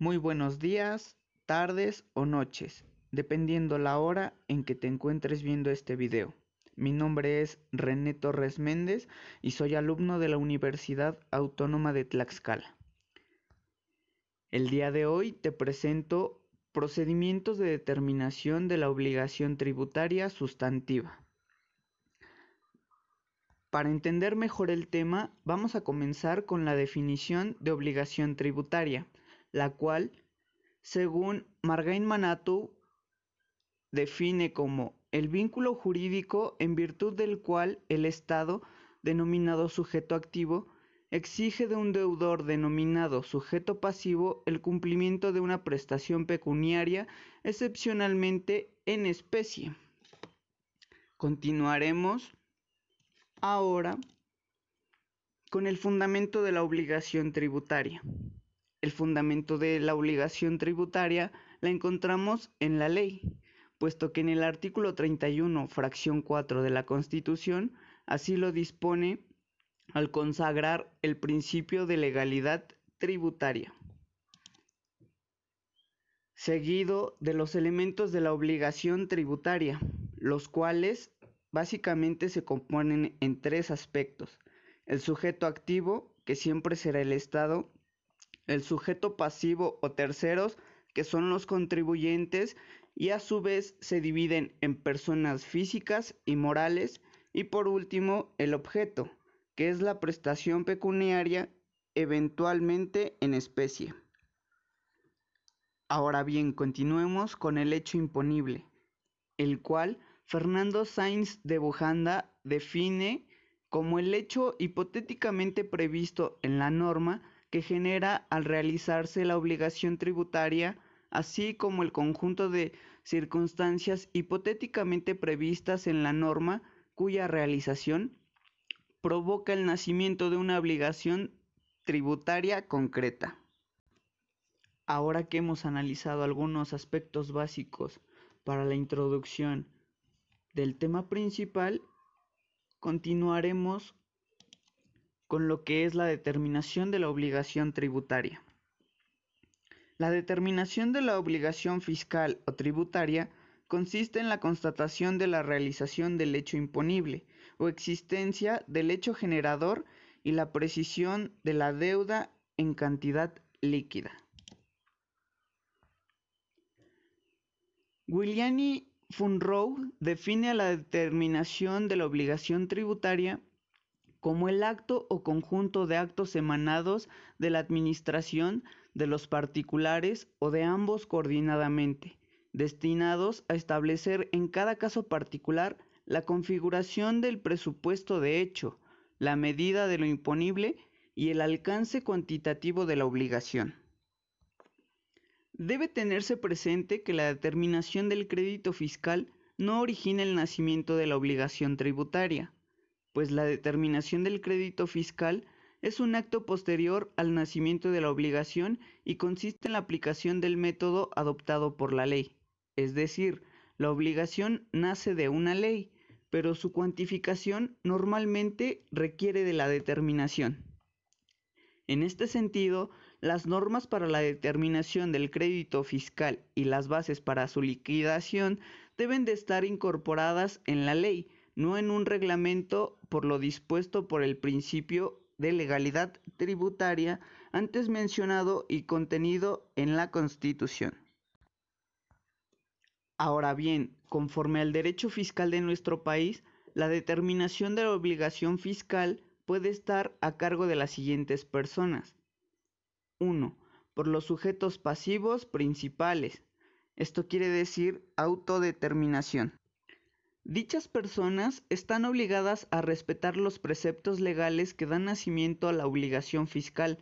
Muy buenos días, tardes o noches, dependiendo la hora en que te encuentres viendo este video. Mi nombre es René Torres Méndez y soy alumno de la Universidad Autónoma de Tlaxcala. El día de hoy te presento procedimientos de determinación de la obligación tributaria sustantiva. Para entender mejor el tema, vamos a comenzar con la definición de obligación tributaria, la cual, según Margain Manatu, define como el vínculo jurídico en virtud del cual el Estado, denominado sujeto activo, exige de un deudor denominado sujeto pasivo el cumplimiento de una prestación pecuniaria, excepcionalmente en especie. Continuaremos ahora con el fundamento de la obligación tributaria. El fundamento de la obligación tributaria la encontramos en la ley, puesto que en el artículo 31, fracción 4 de la Constitución, así lo dispone al consagrar el principio de legalidad tributaria. Seguido de los elementos de la obligación tributaria, los cuales básicamente se componen en tres aspectos: el sujeto activo, que siempre será el Estado; el sujeto pasivo o terceros, que son los contribuyentes, y a su vez se dividen en personas físicas y morales; y por último, el objeto, que es la prestación pecuniaria, eventualmente en especie. Ahora bien, continuemos con el hecho imponible, el cual Fernando Sáenz de Bojanda define como el hecho hipotéticamente previsto en la norma que genera al realizarse la obligación tributaria, así como el conjunto de circunstancias hipotéticamente previstas en la norma cuya realización provoca el nacimiento de una obligación tributaria concreta. Ahora que hemos analizado algunos aspectos básicos para la introducción del tema principal, continuaremos con lo que es la determinación de la obligación tributaria. La determinación de la obligación fiscal o tributaria consiste en la constatación de la realización del hecho imponible o existencia del hecho generador y la precisión de la deuda en cantidad líquida. Giuliani Funrow define a la determinación de la obligación tributaria como el acto o conjunto de actos emanados de la administración, de los particulares o de ambos coordinadamente, destinados a establecer en cada caso particular la configuración del presupuesto de hecho, la medida de lo imponible y el alcance cuantitativo de la obligación. Debe tenerse presente que la determinación del crédito fiscal no origina el nacimiento de la obligación tributaria, pues la determinación del crédito fiscal es un acto posterior al nacimiento de la obligación y consiste en la aplicación del método adoptado por la ley. Es decir, la obligación nace de una ley, pero su cuantificación normalmente requiere de la determinación. En este sentido, las normas para la determinación del crédito fiscal y las bases para su liquidación deben de estar incorporadas en la ley, no en un reglamento, por lo dispuesto por el principio de legalidad tributaria antes mencionado y contenido en la Constitución. Ahora bien, conforme al derecho fiscal de nuestro país, la determinación de la obligación fiscal puede estar a cargo de las siguientes personas. 1. Por los sujetos pasivos principales. Esto quiere decir autodeterminación. Dichas personas están obligadas a respetar los preceptos legales que dan nacimiento a la obligación fiscal,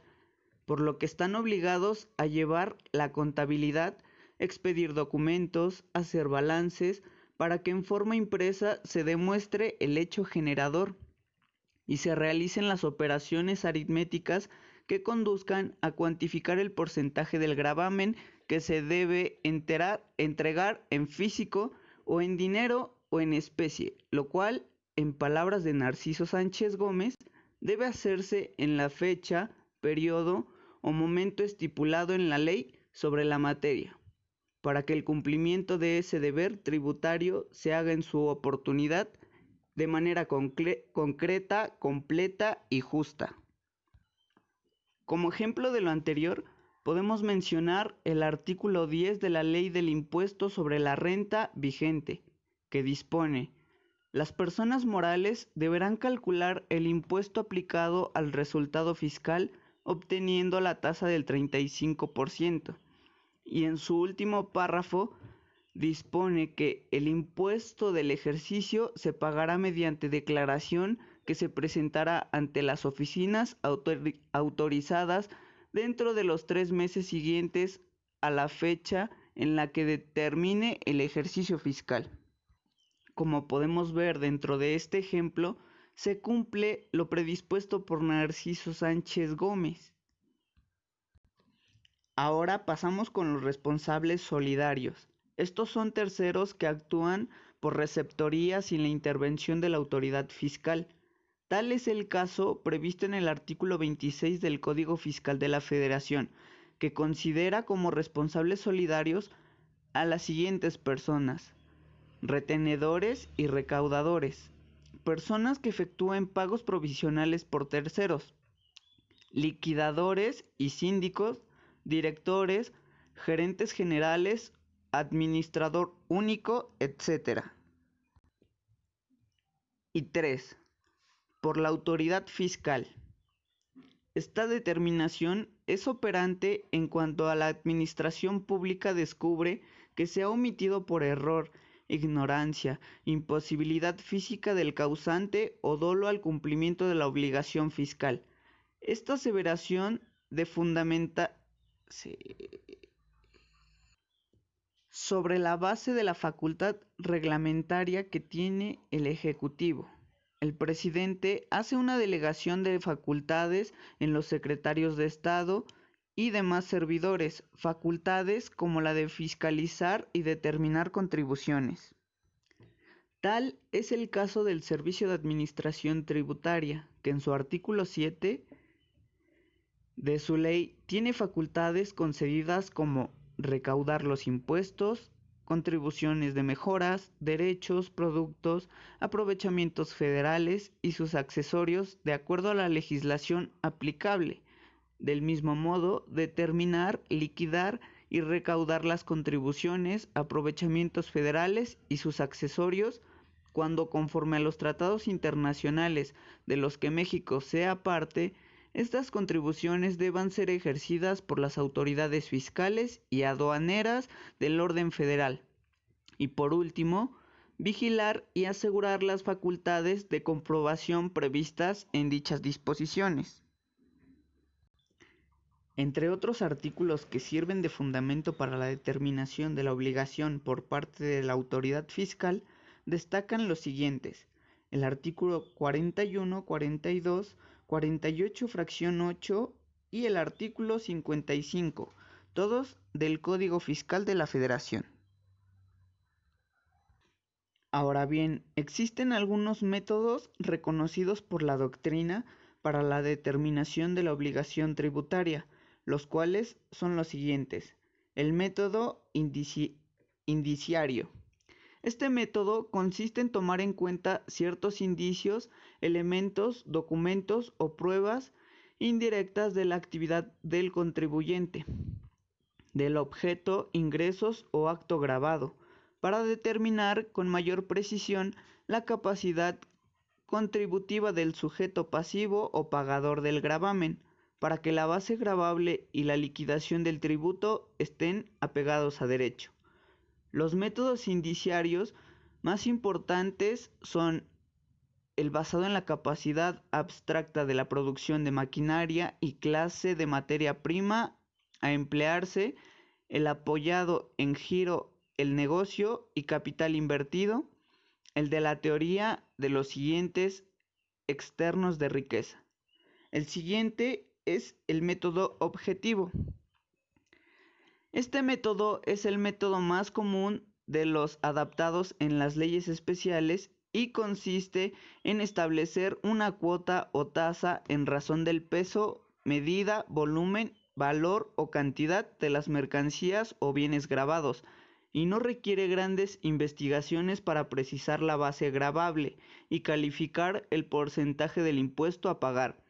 por lo que están obligados a llevar la contabilidad, expedir documentos, hacer balances, para que en forma impresa se demuestre el hecho generador y se realicen las operaciones aritméticas que conduzcan a cuantificar el porcentaje del gravamen que se debe entregar en físico o en dinero o en especie, lo cual, en palabras de Narciso Sánchez Gómez, debe hacerse en la fecha, periodo o momento estipulado en la ley sobre la materia, para que el cumplimiento de ese deber tributario se haga en su oportunidad de manera concreta, completa y justa. Como ejemplo de lo anterior, podemos mencionar el artículo 10 de la Ley del Impuesto sobre la Renta vigente, que dispone: las personas morales deberán calcular el impuesto aplicado al resultado fiscal obteniendo la tasa del 35%, y en su último párrafo dispone que el impuesto del ejercicio se pagará mediante declaración que se presentará ante las oficinas autorizadas dentro de los 3 meses siguientes a la fecha en la que determine el ejercicio fiscal. Como podemos ver dentro de este ejemplo, se cumple lo predispuesto por Narciso Sánchez Gómez. Ahora pasamos con los responsables solidarios. Estos son terceros que actúan por receptoría sin la intervención de la autoridad fiscal. Tal es el caso previsto en el artículo 26 del Código Fiscal de la Federación, que considera como responsables solidarios a las siguientes personas: retenedores y recaudadores, personas que efectúen pagos provisionales por terceros, liquidadores y síndicos, directores, gerentes generales, administrador único, etc. Y 3. Por la autoridad fiscal. Esta determinación es operante en cuanto a la administración pública descubre que se ha omitido por error, ignorancia, imposibilidad física del causante o dolo al cumplimiento de la obligación fiscal. Esta aseveración de fundamenta sobre la base de la facultad reglamentaria que tiene el Ejecutivo. El presidente hace una delegación de facultades en los secretarios de Estado y demás servidores, facultades como la de fiscalizar y determinar contribuciones. Tal es el caso del Servicio de Administración Tributaria, que en su artículo 7 de su ley tiene facultades concedidas como recaudar los impuestos, contribuciones de mejoras, derechos, productos, aprovechamientos federales y sus accesorios de acuerdo a la legislación aplicable. Del mismo modo, determinar, liquidar y recaudar las contribuciones, aprovechamientos federales y sus accesorios cuando, conforme a los tratados internacionales de los que México sea parte, estas contribuciones deban ser ejercidas por las autoridades fiscales y aduaneras del orden federal. Y por último, vigilar y asegurar las facultades de comprobación previstas en dichas disposiciones. Entre otros artículos que sirven de fundamento para la determinación de la obligación por parte de la autoridad fiscal, destacan los siguientes: el artículo 41, 42, 48 fracción 8 y el artículo 55, todos del Código Fiscal de la Federación. Ahora bien, existen algunos métodos reconocidos por la doctrina para la determinación de la obligación tributaria, los cuales son los siguientes: el método indiciario. Este método consiste en tomar en cuenta ciertos indicios, elementos, documentos o pruebas indirectas de la actividad del contribuyente, del objeto, ingresos o acto grabado, para determinar con mayor precisión la capacidad contributiva del sujeto pasivo o pagador del gravamen, para que la base gravable y la liquidación del tributo estén apegados a derecho. Los métodos indiciarios más importantes son el basado en la capacidad abstracta de la producción de maquinaria y clase de materia prima a emplearse, el apoyado en giro el negocio y capital invertido, el de la teoría de los siguientes externos de riqueza. El siguiente es el método objetivo. Este método es el método más común de los adaptados en las leyes especiales y consiste en establecer una cuota o tasa en razón del peso, medida, volumen, valor o cantidad de las mercancías o bienes gravados, y no requiere grandes investigaciones para precisar la base gravable y calificar el porcentaje del impuesto a pagar,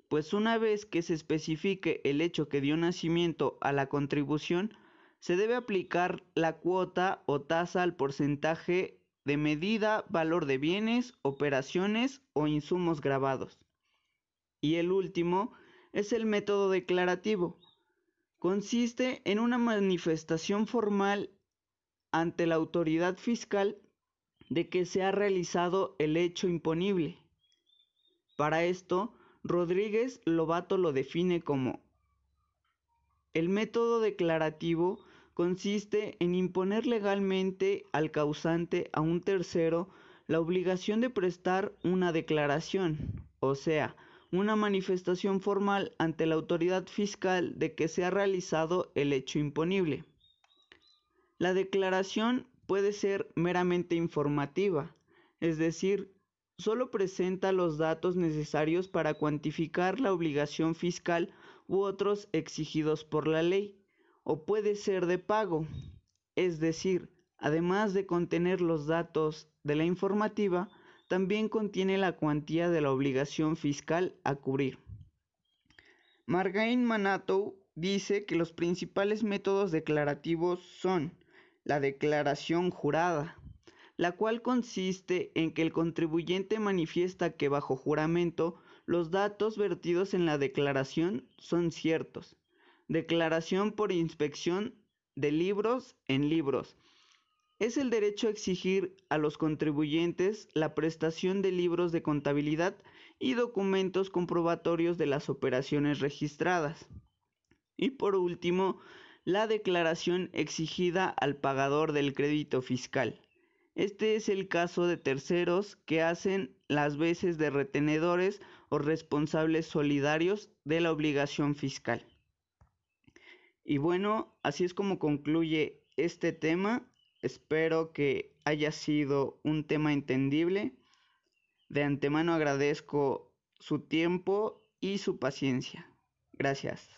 pues una vez que se especifique el hecho que dio nacimiento a la contribución, se debe aplicar la cuota o tasa al porcentaje de medida, valor de bienes, operaciones o insumos gravados. Y el último es el método declarativo. Consiste en una manifestación formal ante la autoridad fiscal de que se ha realizado el hecho imponible. Para esto, Rodríguez Lobato lo define como: el método declarativo consiste en imponer legalmente al causante a un tercero la obligación de prestar una declaración, o sea, una manifestación formal ante la autoridad fiscal de que se ha realizado el hecho imponible. La declaración puede ser meramente informativa, es decir, solo presenta los datos necesarios para cuantificar la obligación fiscal u otros exigidos por la ley, o puede ser de pago, es decir, además de contener los datos de la informativa, también contiene la cuantía de la obligación fiscal a cubrir. Margain Manatou dice que los principales métodos declarativos son la declaración jurada, la cual consiste en que el contribuyente manifiesta que bajo juramento los datos vertidos en la declaración son ciertos. Declaración por inspección de libros en libros. Es el derecho a exigir a los contribuyentes la prestación de libros de contabilidad y documentos comprobatorios de las operaciones registradas. Y por último, la declaración exigida al pagador del crédito fiscal. Este es el caso de terceros que hacen las veces de retenedores o responsables solidarios de la obligación fiscal. Y bueno, así es como concluye este tema. Espero que haya sido un tema entendible. De antemano agradezco su tiempo y su paciencia. Gracias.